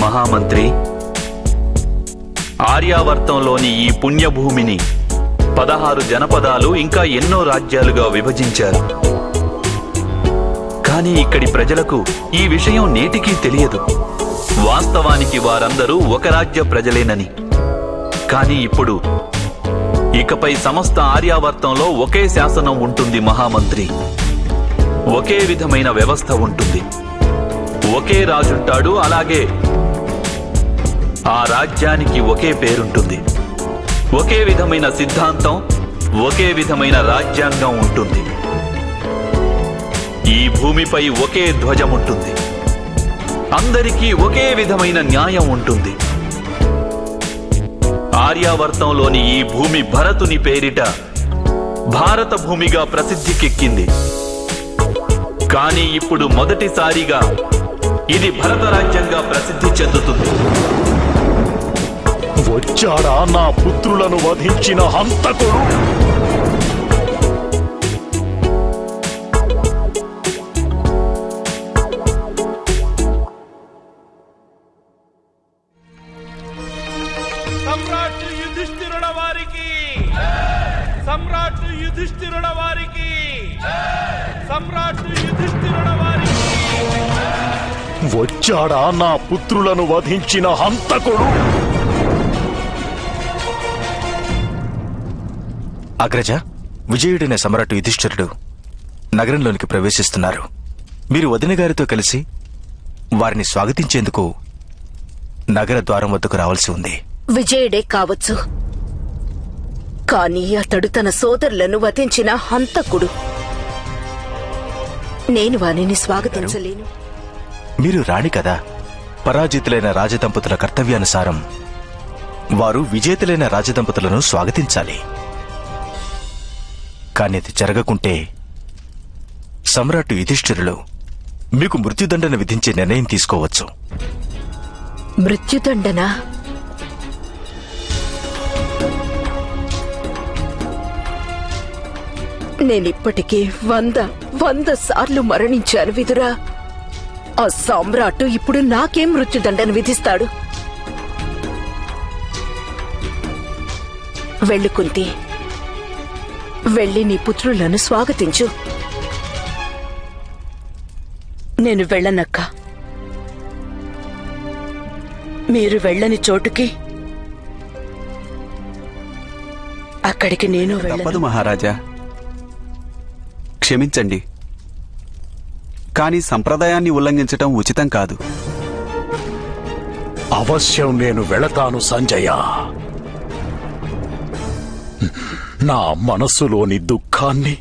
మహామంత్రి, ఆర్యావర్తంలోని ఈ పుణ్యభూమిని 16 జనపదాలు ఇంకా ఎన్నో రాజ్యాలుగా విభజించారు. కానీ ఇక్కడి ప్రజలకు ఈ విషయం నేటికీ తెలియదు. వాస్తవానికి వారందరూ ఒక రాజ్య ప్రజలేనని. కానీ ఇప్పుడు ఇకపై సమస్త ఆర్యావర్తంలో ఒకే శాసనం ఉంటుంది మహామంత్రి. ఒకే విధమైన వ్యవస్థ ఉంటుంది. ఒకే రాజుంటాడు. అలాగే ఆ రాజ్యానికి ఒకే పేరుంటుంది. ఒకే విధమైన సిద్ధాంతం, ఒకే విధమైన రాజ్యాంగం ఉంటుంది. ఈ భూమిపై ఒకే ధ్వజం ఉంటుంది. అందరికీ ఒకే విధమైన న్యాయం ఉంటుంది. ఆర్యావర్తంలోని ఈ భూమి భరతుని పేరిట భారత భూమిగా ప్రసిద్ధికెక్కింది. కానీ ఇప్పుడు మొదటిసారిగా ఇది భరత రాజ్యంగా ప్రసిద్ధి చెందుతుంది. వచ్చాడా నా పుత్రులను వధించిన హంతకుడు? సమ్రాట్ యుధిష్ఠిరుల వారికి, సమ్రాట్ యుధిష్ఠిరుల వారికి, సమ్రాట్ యుధిష్ఠిరుల వారికి. వచ్చాడా నా పుత్రులను వధించిన హంతకుడు? అగ్రజ, విజయుడైన సమ్రాట్ యుధిష్ఠిరుడు నగరంలోనికి ప్రవేశిస్తున్నారు. మీరు వదిన గారితో కలిసి వారిని స్వాగతించేందుకు నగర ద్వారం వద్దకు రావాల్సి ఉంది. విజయుడే కావచ్చు, కానీ అతడు తన సోదరులను వధించిన హంతకుడు. నేను వారిని స్వాగతించలేను. మీరు రాణి కదా. పరాజితులైన రాజదంపతుల కర్తవ్యానుసారం వారు విజేతలైన రాజదంపతులను స్వాగతించాలి. కానీ అది జరగకుంటే సమ్రాట్ యుధిష్ఠిరులు మీకు మృత్యుదండన విధించే నిర్ణయం తీసుకోవచ్చు. మృత్యుదండన? నేనిప్పటికే 100 సార్లు మరణించాను విదురా. ఆ సామ్రాట్ ఇప్పుడు నాకేం మృత్యుదండన విధిస్తాడు? వెళ్ళు కుంతి, వెళ్ళి నీ పుత్రులను స్వాగతించు. నేను వెళ్ళనక్క. మీరు వెళ్ళని చోటుకి అక్కడికి నేను వెళ్ళను. తప్పదు మహారాజా, క్షమించండి. కానీ సంప్రదాయాన్ని ఉల్లంఘించటం ఉచితం కాదు. అవశ్యం నేను వెళతాను సంజయ. నా మనస్సులోని దుఃఖాన్ని,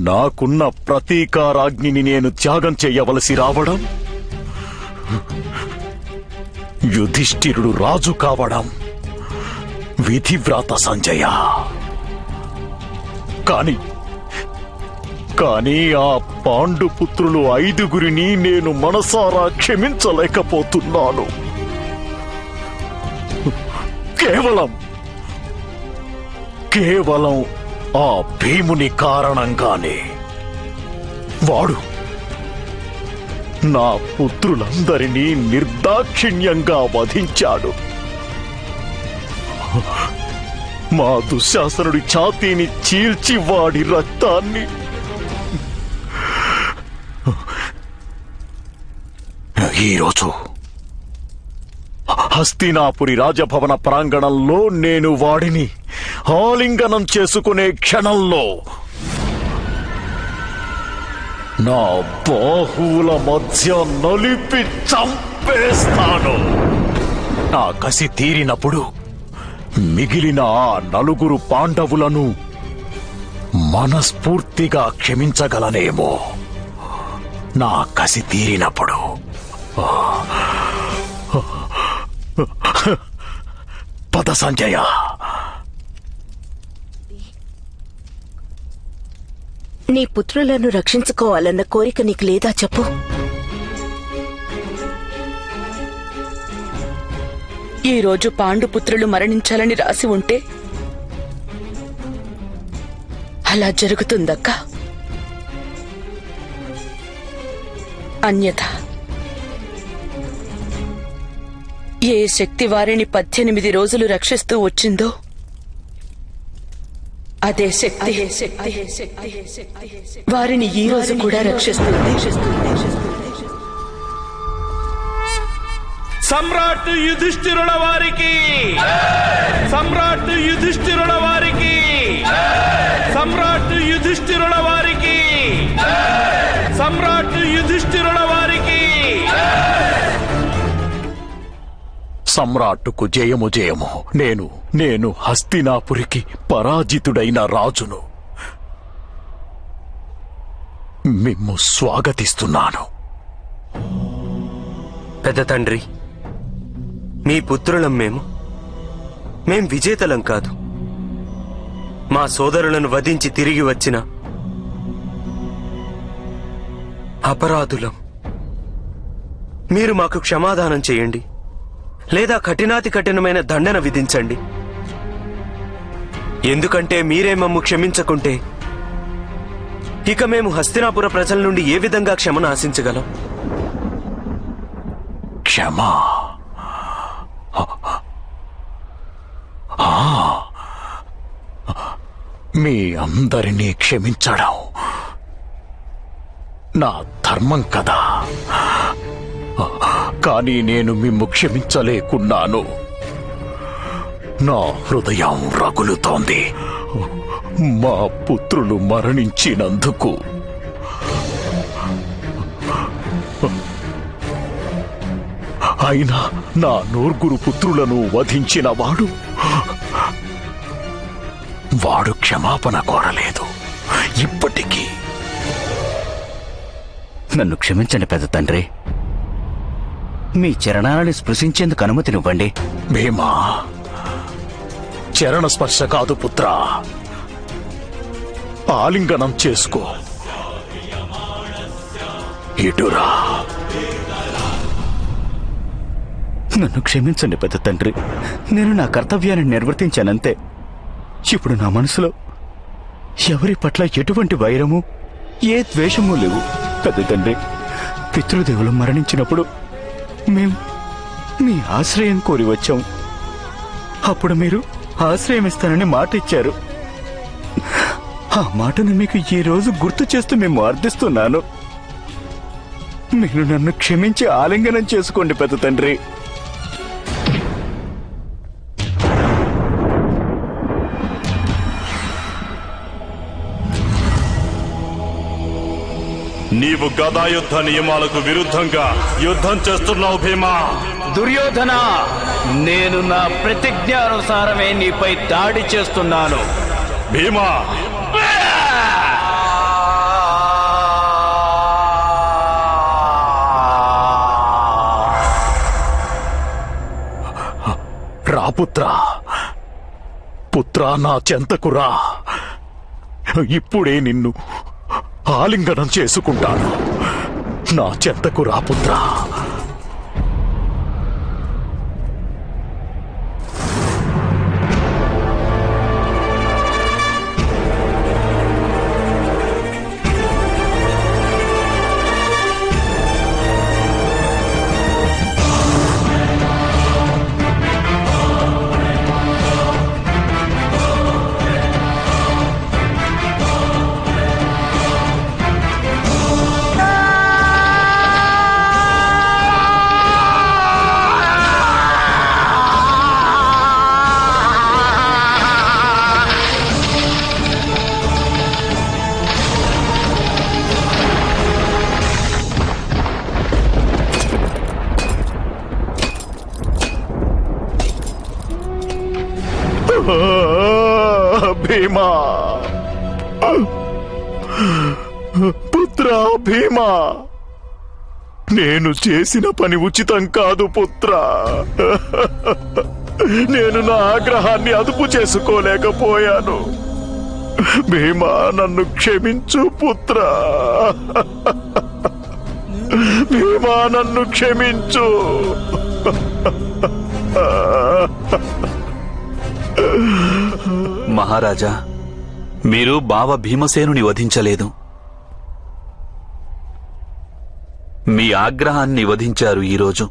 నాకున్న ప్రతీకారాగ్నిని నేను త్యాగం చేయవలసి రావడం, యుధిష్ఠిరుడు రాజు కావడం విధివ్రాత సంజయ. కానీ ఆ పాండుపుత్రులు 5గురిని నేను మనసారా క్షమించలేకపోతున్నాను. కేవలం ఆ భీముని కారణంగానే. వాడు నా పుత్రులందరినీ నిర్దాక్షిణ్యంగా వధించాడు. మా దుశ్శాసనుడి ఛాతీని చీల్చి వాడి రక్తాన్ని ఈరోజు హస్తినాపురి రాజభవన ప్రాంగణంలో నేను వాడిని ఆలింగనం చేసుకునే క్షణంలో నా బాహువుల మధ్య నలిపి చంపేస్తాను. నా కసి తీరినప్పుడు మిగిలిన ఆ 4 పాండవులను మనస్ఫూర్తిగా క్షమించగలనేమో. నా కసి తీరినప్పుడు. పద సంజయ. నీ పుత్రులను రక్షించుకోవాలన్న కోరిక నీకు లేదా చెప్పు? ఈ రోజు పాండుపుత్రులు మరణించాలని రాసి ఉంటే అలా జరుగుతుందక్క. అన్యథా ఏ శక్తి వారిని 18 రోజులు రక్షిస్తూ వచ్చిందో అదే శక్తి వారిని ఈ రోజు కూడా రక్షిస్తుంది. సమ్రాట్ యుధిష్ఠిరుల వారికి, సమ్రాట్ యుధిష్ఠిరుల వారికి, సమ్రాట్ యుధిష్ఠిరుల వారికి, సమ్రాట్ యుధిష్ఠిరుల వారికి. సమ్రాట్టుకు జయము జయము. నేను హస్తినాపురికి పరాజితుడైన రాజును. మిమ్ము స్వాగతిస్తున్నాను. పెద్ద తండ్రి, మీ పుత్రులం మేం విజేతలం కాదు. మా సోదరులను వధించి తిరిగి వచ్చిన అపరాధులం. మీరు మాకు క్షమాదానం చేయండి, లేదా కఠినాతి కఠినమైన దండన విధించండి. ఎందుకంటే మీరే మమ్ము క్షమించకుంటే ఇక మేము హస్తినాపుర ప్రజల నుండి ఏ విధంగా క్షమను ఆశించగలం? క్షమా? మీ అందరినీ క్షమించడం నా ధర్మం కదా. కానీ నేను మిమ్ము క్షమించలేకున్నాను. నా హృదయం రగులుతోంది. మా పుత్రులు మరణించినందుకు. అయినా నా నూర్గురు పుత్రులను వధించిన వాడు క్షమాపణ కోరలేదు. ఇప్పటికీ నన్ను క్షమించండి పెద్ద తండ్రి. మీ చరణాలని స్పృశించేందుకు అనుమతినివ్వండి. భీమా, చరణ స్పర్శ కాదు పుత్రా, ఆలింగనం చేసుకో. ఇటురా. నన్ను క్షమించండి పెద్ద తండ్రి. నేను నా కర్తవ్యాన్ని నిర్వర్తించానంతే. ఇప్పుడు నా మనసులో ఎవరి పట్ల ఎటువంటి వైరము, ఏ ద్వేషము లేవు. పెద్ద తండ్రి, పితృదేవులు మరణించినప్పుడు మేం మీ ఆశ్రయం కోరి వచ్చాం. అప్పుడు మీరు ఆశ్రయం ఇస్తానని మాట ఇచ్చారు. ఆ మాటను మీకు ఈ రోజు గుర్తు చేస్తూ మేము అర్థిస్తున్నాను. మీరు నన్ను క్షమించి ఆలింగనం చేసుకోండి పెద్ద తండ్రి. నీవు గదాయుద్ధ నియమాలకు విరుద్ధంగా యుద్ధం చేస్తున్నావు భీమా. దుర్యోధన, నేను నా ప్రతిజ్ఞానుసారమే నీపై దాడి చేస్తున్నాను. భీమా, రా పుత్రా, పుత్రా నా చెంతకు రా. ఇప్పుడే నిన్ను ఆలింగనం చేసుకుంటాను. నా చెంతకు రా పుత్రా. భీమా, పుత్రా భీమా, నేను చేసిన పని ఉచితం కాదు పుత్రా. నేను నా ఆగ్రహాన్ని అదుపు చేసుకోలేకపోయాను. భీమా, నన్ను క్షమించు పుత్రా. భీమా, నన్ను క్షమించు. మహారాజా, మీరు బావ భీమసేనుని వధించలేదు, మీ ఆగ్రహాన్ని వధించారు ఈరోజు.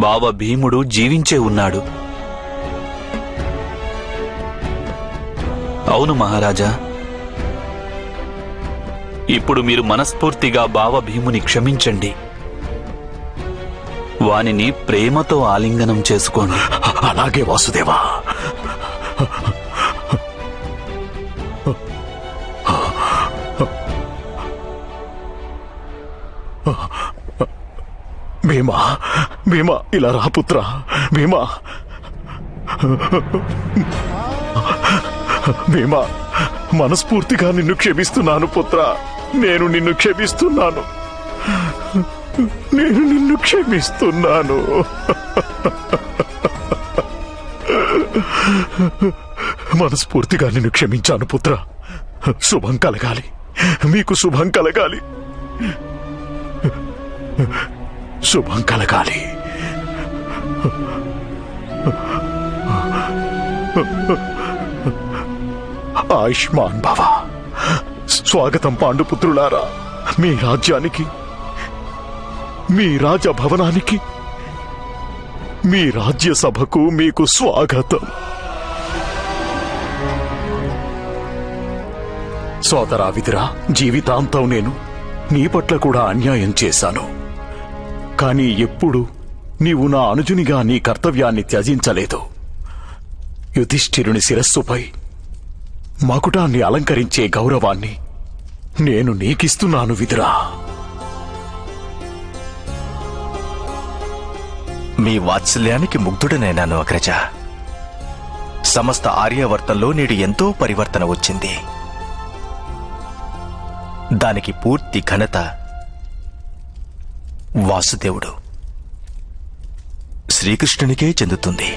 బావ భీముడు జీవించే ఉన్నాడు. అవును మహారాజా. ఇప్పుడు మీరు మనస్ఫూర్తిగా బావ భీముని క్షమించండి. వానిని ప్రేమతో ఆలింగనం చేసుకోండి. అలాగే వాసుదేవా. భీమా, భీమా, ఇలా రా పుత్రా. భీమా, భీమా, మనస్ఫూర్తిగా నిన్ను క్షమిస్తున్నాను పుత్రా. నేను నిన్ను క్షమిస్తున్నాను. నేను నిన్ను క్షమిస్తున్నాను. మనస్ఫూర్తిగా నిన్ను క్షమించాను పుత్ర. శుభం కలగాలి, మీకు శుభం కలగాలి, శుభం కలగాలి. ఆయుష్మాన్ భవ. స్వాగతం పాండుపుత్రులారా. మీ రాజ్యానికి, మీ రాజభవనానికి, మీ రాజ్యసభకు మీకు స్వాగతం. సోదరా విదురా, జీవితాంతం నేను నీ పట్ల కూడా అన్యాయం చేశాను. కానీ ఎప్పుడు నీవు నా అనుజునిగా నీ కర్తవ్యాన్ని త్యజించలేదు. యుధిష్ఠిరుని శిరస్సుపై మకుటాన్ని అలంకరించే గౌరవాన్ని నేను నీకిస్తున్నాను విదురా. మీ వాత్సల్యానికి ముగ్ధుడనైనాను అగ్రజ. సమస్త ఆర్యావర్తంలో నేడు ఎంతో పరివర్తన వచ్చింది. దానికి పూర్తి ఘనత వాసుదేవుడు శ్రీకృష్ణునికే చెందుతుంది.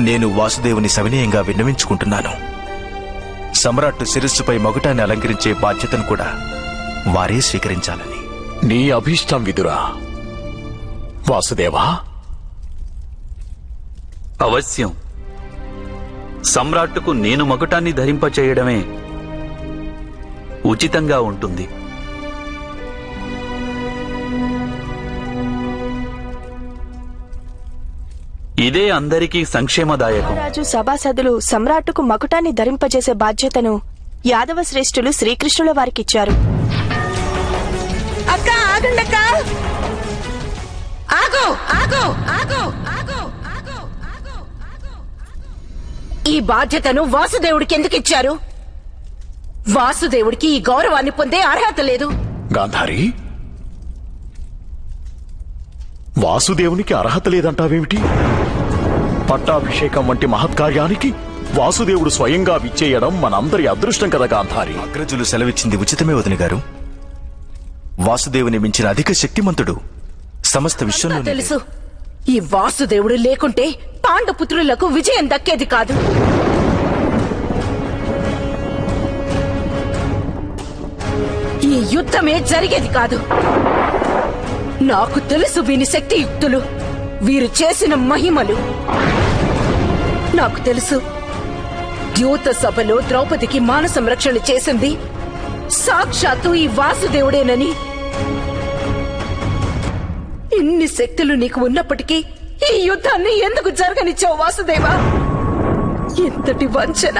నేను వాసుదేవుని సవినయంగా విన్నవించుకుంటున్నాను. సమ్రాట్టు శిరస్సుపై మగుటాన్ని అలంకరించే బాధ్యతను కూడా వారే స్వీకరించాలని. నీ అభీష్టం విదురా. వాసుదేవా, అవశ్యం. సమ్రాట్టుకు నేను మకుటాన్ని ధరింపచేయడమే ఉచితంగా ఉంటుంది. ఇదే అందరికీ సంక్షేమదాయకం. రాజు సభాసదులు సమ్రాట్టుకు మకుటాన్ని ధరింపజేసే బాధ్యతను యాదవ శ్రేష్ఠులు శ్రీకృష్ణుల వారికిచ్చారు. అక్క ఆగండక్క. ఆగో ఆగో ఆగో ఆగో ఆగో ఆగో. ఈ బాధ్యతను వాసుదేవుడికి ఎందుకు ఇచ్చారు? వాసుదేవుడికి ఈ గౌరవాన్ని పొందే అర్హత లేదు. గాంధారి, వాసుదేవునికి అర్హత లేదంటావేమిటి? పట్టాభిషేకం వంటి మహత్కార్యానికి వాసుదేవుడు స్వయంగా విచ్చేయడం మనందరి అదృష్టం కదా గాంధారి. అగ్రజులు సెలవిచ్చింది ఉచితమే వదిన గారు. వాసుదేవుని మించిన అధిక శక్తిమంతుడు సమస్త విశ్వంలో తెలుసు. ఈ వాసుదేవుడు లేకుంటే పాండుపుత్రులకు విజయం దక్కేది కాదు. ఈ యుద్ధమే జరిగేది కాదు. నాకు తెలుసు వీని శక్తియుక్తులు, వీరు చేసిన మహిమలు. నాకు తెలుసు ద్యూత సభలో ద్రౌపదికి మాన సంరక్షణ చేసింది సాక్షాత్తు ఈ వాసుదేవుడేనని. ఇన్ని శక్తులు నీకు ఉన్నప్పటికీ ఈ యుద్ధాన్ని ఎందుకు జరగనిచ్చావు వాసుదేవా? ఇంతటి వంచన,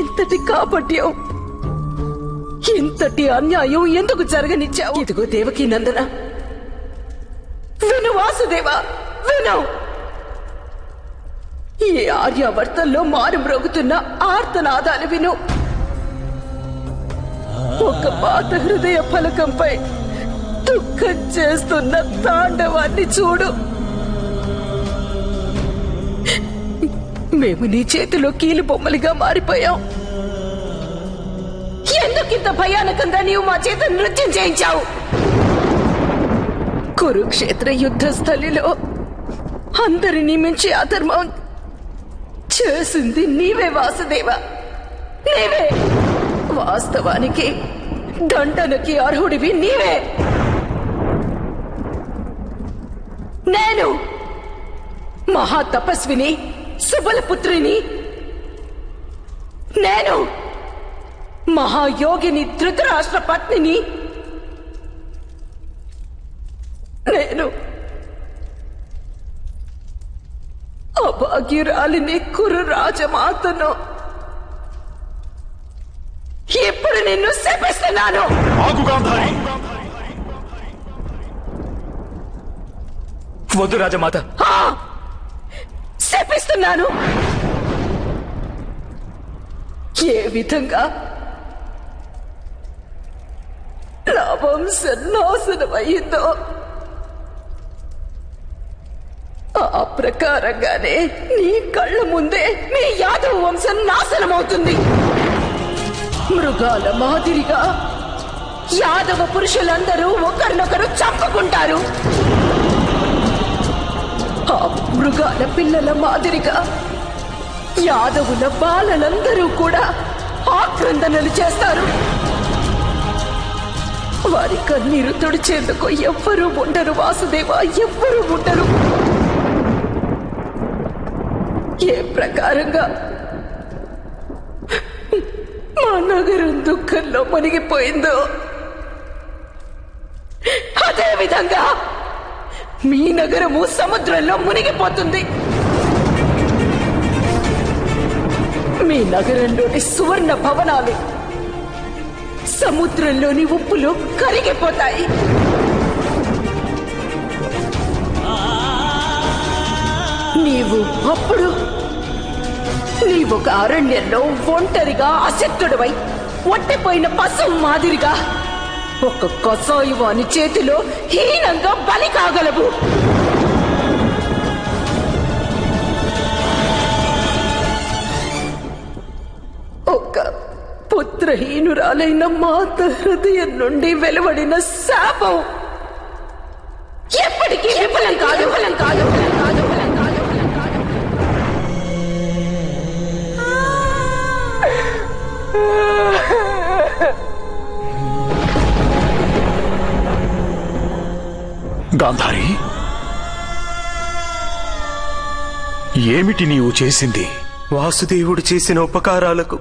ఇంతటి కాపట్యం, ఇంతటి అన్యాయం ఎందుకు జరగనిచ్చావు? ఇదిగో దేవకీ నందన, విను వాసుదేవా, విను. ఈ ఆర్యావర్తంలో మారుమ్రోగుతున్న ఆర్తనాదాలు విను. ఒక పాత హృదయ ఫలకంపై దుఃఖం చేస్తున్న తాండవాన్ని చూడు. మేము నీ చేతిలో కీలు బొమ్మలుగా మారిపోయాం. ఎందుకింత భయానకంగా నీవు మా చేత నృత్యం చేయించావు? కురుక్షేత్ర యుద్ధ స్థలిలో అందరినీ మించి అధర్మం చేసింది నీవే వాసుదేవా, నీవే. వాస్తవానికి దండనకి అర్హుడివి నీవే. నేను మహాతపస్విని, సుబలపుత్రిని. నేను మహాయోగిని ధృతరాష్ట్ర పత్నిని నేను అభాగ్యురాలిని కురు రాజమాతను ఇప్పుడు నిన్ను శపిస్తున్నాను. వద్దు రాజమాత. శపిస్తున్నాను. ఏ విధంగా నా వంశం నాశనమయ్యిందో ఆ ప్రకారంగానే నీ కళ్ళ ముందే మీ యాదవ వంశం నాశనమవుతుంది. మృగాల మాదిరిగా యాదవ పురుషులందరూ ఒకరినొకరు చంపుకుంటారు. ఆ మృగాల పిల్లల మాదిరిగా యాదవుల బాలలందరూ కూడా ఆక్రందనలు చేస్తారు. వారి కన్నీరు తుడిచేందుకు ఎవ్వరూ ఉండరు వాసుదేవ, ఎవ్వరూ ఉండరు. ఏ ప్రకారంగా మా నగరం దుఃఖంలో మునిగిపోయిందో అదే విధంగా మీ నగరము సముద్రంలో మునిగిపోతుంది. మీ నగరంలోని సువర్ణ భవనాలు సముద్రంలోని ఉప్పులు కరిగిపోతాయి. అప్పుడు నీవొక అరణ్యంలో ఒంటరిగా అశక్తుడివై ఒట్టిపోయిన పశువు మాదిరిగా ఒక కసాయివాని చేతిలో హీనంగా బలి కాగలవు. ఒక పుత్రహీనురాలైన మాత హృదయం నుండి వెలువడిన శాపం ఎప్పటికీ విఫలం కాదు. గాంధారి, ఏమిటి నీవు చేసింది? వాసుదేవుడు చేసిన ఉపకారాలకు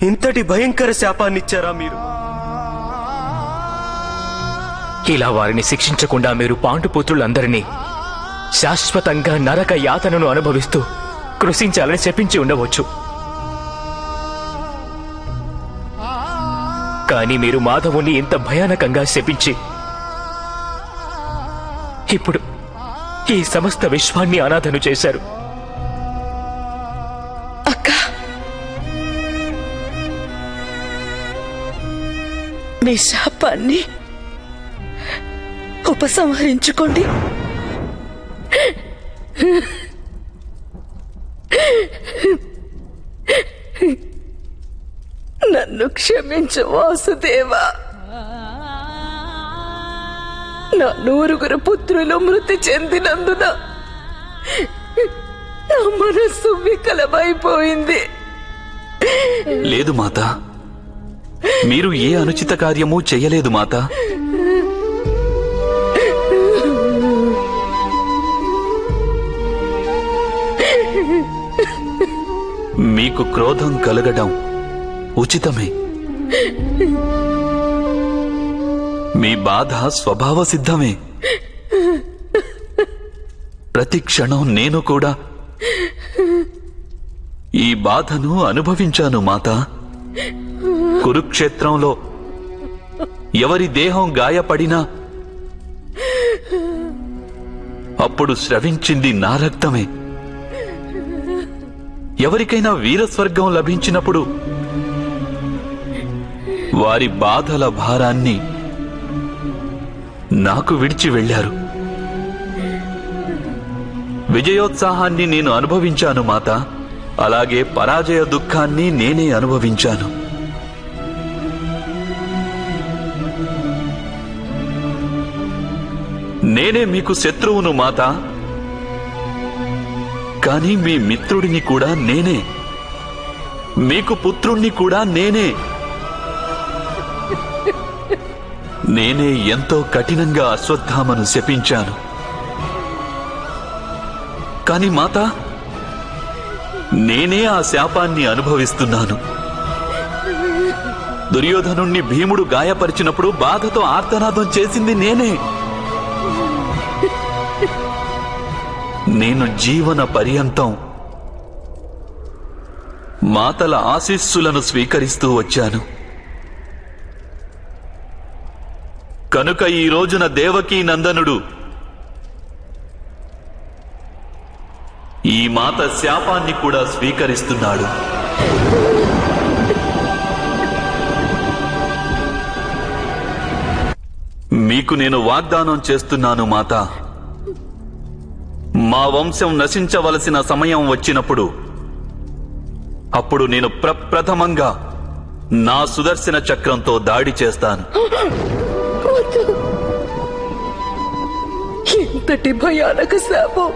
ఇంతటి భయంకర శాపాన్నిచ్చారా మీరు? ఇలా వారిని శిక్షించకుండా మీరు పాండుపుత్రులందరినీ శాశ్వతంగా నరక యాతనను అనుభవిస్తూ కృషించాలని శపించి ఉండవచ్చు. కానీ మీరు మాధవుని ఇంత భయానకంగా శపించి ఇప్పుడు ఈ సమస్త విశ్వాన్ని అనాథను చేశారు. మీ శాపాన్ని ఉపసంహరించుకోండి. నన్ను క్షమించు వాసుదేవా. నా 9 పుత్రులు మృతి చెందినందున నా మనస్సు వికలమైపోయింది. లేదు మాత, మీరు ఏ అనుచిత కార్యమూ చెయ్యలేదు మాత. మీకు క్రోధం కలగడం ఉచితమే. మీ బాధ స్వభావ సిద్ధమే. ప్రతి క్షణం నేను కూడా ఈ బాధను అనుభవించాను మాత. కురుక్షేత్రంలో ఎవరి దేహం గాయపడినా అప్పుడు స్రవించింది నా రక్తమే. ఎవరికైనా వీరస్వర్గం లభించినప్పుడు వారి బాధల భారాన్ని నాకు విడిచి వెళ్లారు. విజయోత్సాహాన్ని నేను అనుభవించాను మాత. అలాగే పరాజయ దుఃఖాన్ని నేనే అనుభవించాను. నేనే మీకు శత్రువును మాత. కానీ మీ మిత్రుడిని కూడా నేనే, మీకు పుత్రుణ్ణి కూడా నేనే. నేనే ఎంతో కఠినంగా అశ్వత్థామను శపించాను. కాని మాత, నేనే ఆ శాపాన్ని అనుభవిస్తున్నాను. దుర్యోధనుణ్ణి భీముడు గాయపరిచినప్పుడు బాధతో ఆర్తనాదం చేసింది నేనే. నేను జీవన పర్యంతం మాతల ఆశీస్సులను స్వీకరిస్తూ వచ్చాను. కనుక ఈ రోజున దేవకీ నందనుడు ఈ మాత శాపాన్ని కూడా స్వీకరిస్తున్నాడు. మీకు నేను వాగ్దానం చేస్తున్నాను మాత, మా వంశం నశించవలసిన సమయం వచ్చినప్పుడు అప్పుడు నేను ప్రప్రథమంగా నా సుదర్శన చక్రంతో దాడి చేస్తాను. ఎంతటి భయానక శాపం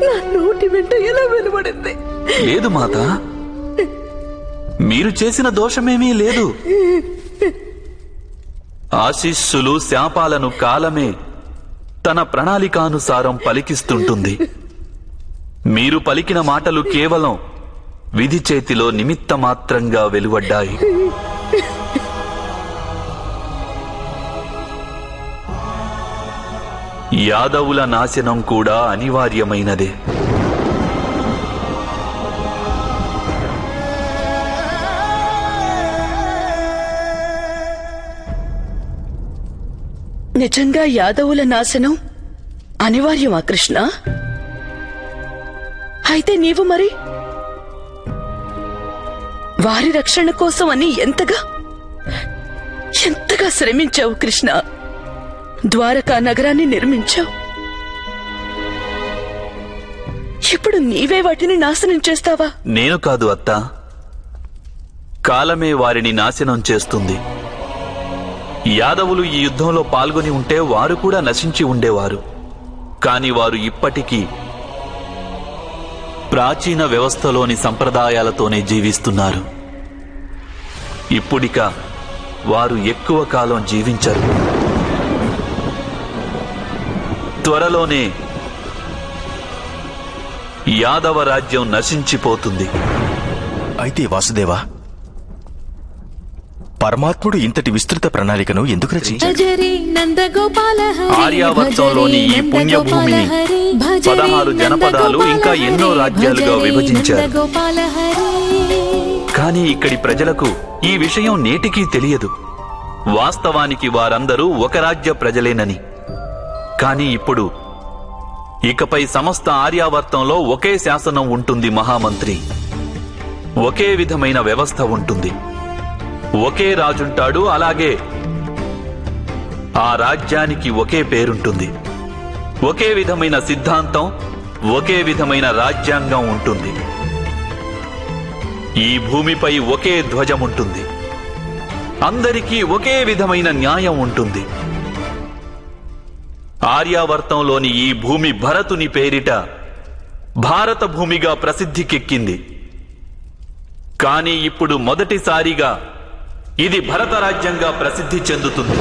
నా నోటి వెంట ఎలా వెలువడింది? లేదు మాత, మీరు చేసిన దోషమేమీ లేదు. ఆశీస్సులు శాపాలను కాలమే తన ప్రణాళికానుసారం పలికిస్తుంటుంది. మీరు పలికిన మాటలు కేవలం విధి చేతిలో నిమిత్త మాత్రంగా వెలువడ్డాయి. యాదవుల నాశనం కూడా అనివార్యమైనదే. నిజంగా యాదవుల నాశనం అనివార్యమా కృష్ణ? అయితే నీవు మరి వారి రక్షణ కోసం అని ఎంతగా శ్రమించావు కృష్ణ. ద్వారకా నగరాన్ని నిర్మించావు. ఇప్పుడు నీవే వాటిని నాశనం చేస్తావా? నేను కాదు అత్తా, కాలమే వారిని నాశనం చేస్తుంది. యాదవులు ఈ యుద్ధంలో పాల్గొని ఉంటే వారు కూడా నశించి ఉండేవారు. కాని వారు ఇప్పటికీ ప్రాచీన వ్యవస్థలోని సంప్రదాయాలతోనే జీవిస్తున్నారు. ఇప్పుడిక వారు ఎక్కువ కాలం జీవించరు. త్వరలోనే యాదవ రాజ్యం నశించిపోతుంది. అయితే వాసుదేవా, పరమాత్ముడు ఇంతటి విస్తృత ప్రణాళికను ఎందుకు రచించాడు? ఆర్యావర్తంలోని ఈ పుణ్యభూమిని 16 జనపదాలు ఇంకా ఎన్నో రాజ్యాలుగా విభజించారు. కానీ ఇక్కడి ప్రజలకు ఈ విషయం నేటికీ తెలియదు. వాస్తవానికి వారందరూ ఒక రాజ్య ప్రజలేనని. కానీ ఇప్పుడు ఇకపై సమస్త ఆర్యావర్తంలో ఒకే శాసనం ఉంటుంది మహామంత్రి. ఒకే విధమైన వ్యవస్థ ఉంటుంది. ఒకే రాజుంటాడు. అలాగే ఆ రాజ్యానికి ఒకే పేరుంటుంది. ఒకే విధమైన సిద్ధాంతం, ఒకే విధమైన రాజ్యాంగం ఉంటుంది. ఈ భూమిపై ఒకే ధ్వజముంటుంది. అందరికీ ఒకే విధమైన న్యాయం ఉంటుంది. ఆర్యావర్తంలోని ఈ భూమి భరతుని పేరిట భారత భూమిగా ప్రసిద్ధికెక్కింది. కానీ ఇప్పుడు మొదటిసారిగా ఇది భరత రాజ్యంగా ప్రసిద్ధి చెందుతుంది.